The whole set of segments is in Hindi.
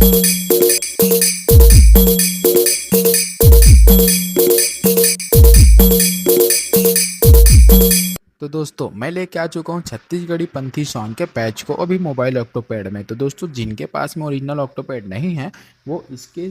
तो दोस्तों मैं लेके आ चुका हूँ छत्तीसगढ़ी पंथी सॉन्ग के पैच को अभी मोबाइल ऑक्टोपैड में। तो दोस्तों जिनके पास में ओरिजिनल ऑक्टोपैड नहीं है वो इसके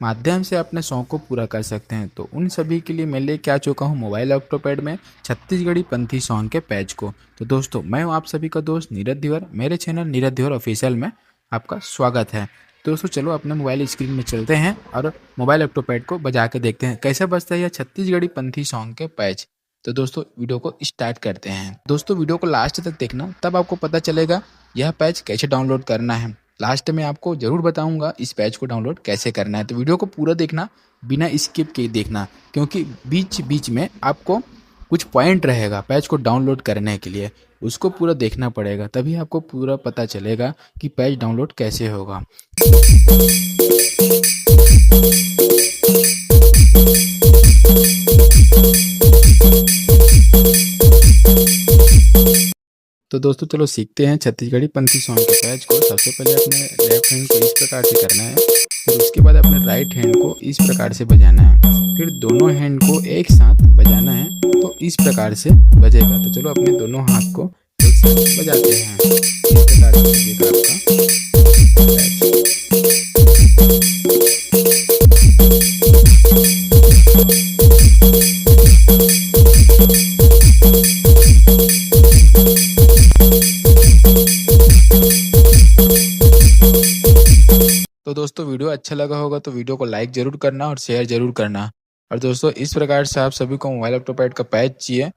माध्यम से अपने सॉन्ग को पूरा कर सकते हैं। तो उन सभी के लिए मैं लेके आ चुका हूँ मोबाइल ऑक्टोपैड में छत्तीसगढ़ी पंथी सॉन्ग के पैच को। तो दोस्तों मैं हूँ आप सभी का दोस्त नीरज धीवर, मेरे चैनल नीरज धीवर ऑफिशियल में आपका स्वागत है। दोस्तों चलो अपने मोबाइल स्क्रीन में चलते हैं और मोबाइल ऑक्टोपैड को बजा के देखते हैं कैसे बजता है यह छत्तीसगढ़ी पंथी सॉन्ग के पैच। तो दोस्तों वीडियो को स्टार्ट करते हैं। दोस्तों वीडियो को लास्ट तक देखना, तब आपको पता चलेगा यह पैच कैसे डाउनलोड करना है। लास्ट में आपको जरूर बताऊंगा इस पैच को डाउनलोड कैसे करना है। तो वीडियो को पूरा देखना, बिना स्किप किए देखना, क्योंकि बीच बीच में आपको कुछ पॉइंट रहेगा पैच को डाउनलोड करने के लिए, उसको पूरा देखना पड़ेगा, तभी आपको पूरा पता चलेगा कि पैच डाउनलोड कैसे होगा। तो दोस्तों चलो सीखते हैं छत्तीसगढ़ी पंथी सॉन्ग के पैच को। सबसे पहले अपने लेफ्ट हैंड को इस प्रकार से करना है, फिर उसके बाद अपने राइट हैंड को इस प्रकार से बजाना है, फिर दोनों हैंड को एक साथ बजाना है तो इस प्रकार से बजेगा। तो चलो अपने दोनों हाथ को एक साथ बजाते हैं, इस प्रकार से बजेगा आपका पैच। तो दोस्तों वीडियो अच्छा लगा होगा तो वीडियो को लाइक जरूर करना और शेयर जरूर करना। और दोस्तों इस प्रकार से आप सभी को मोबाइल ऑक्टोपैड का पैच चाहिए,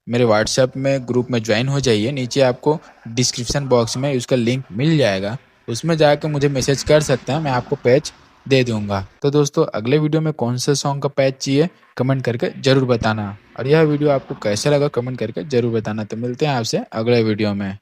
मेरे व्हाट्सएप में ग्रुप में ज्वाइन हो जाइए। नीचे आपको डिस्क्रिप्शन बॉक्स में उसका लिंक मिल जाएगा, उसमें जाकर मुझे मैसेज कर सकते हैं, मैं आपको पैच दे दूंगा। तो दोस्तों अगले वीडियो में कौन से सॉन्ग का पैच चाहिए कमेंट करके जरूर बताना, और यह वीडियो आपको कैसा लगा कमेंट करके जरूर बताना। तो मिलते हैं आपसे अगले वीडियो में।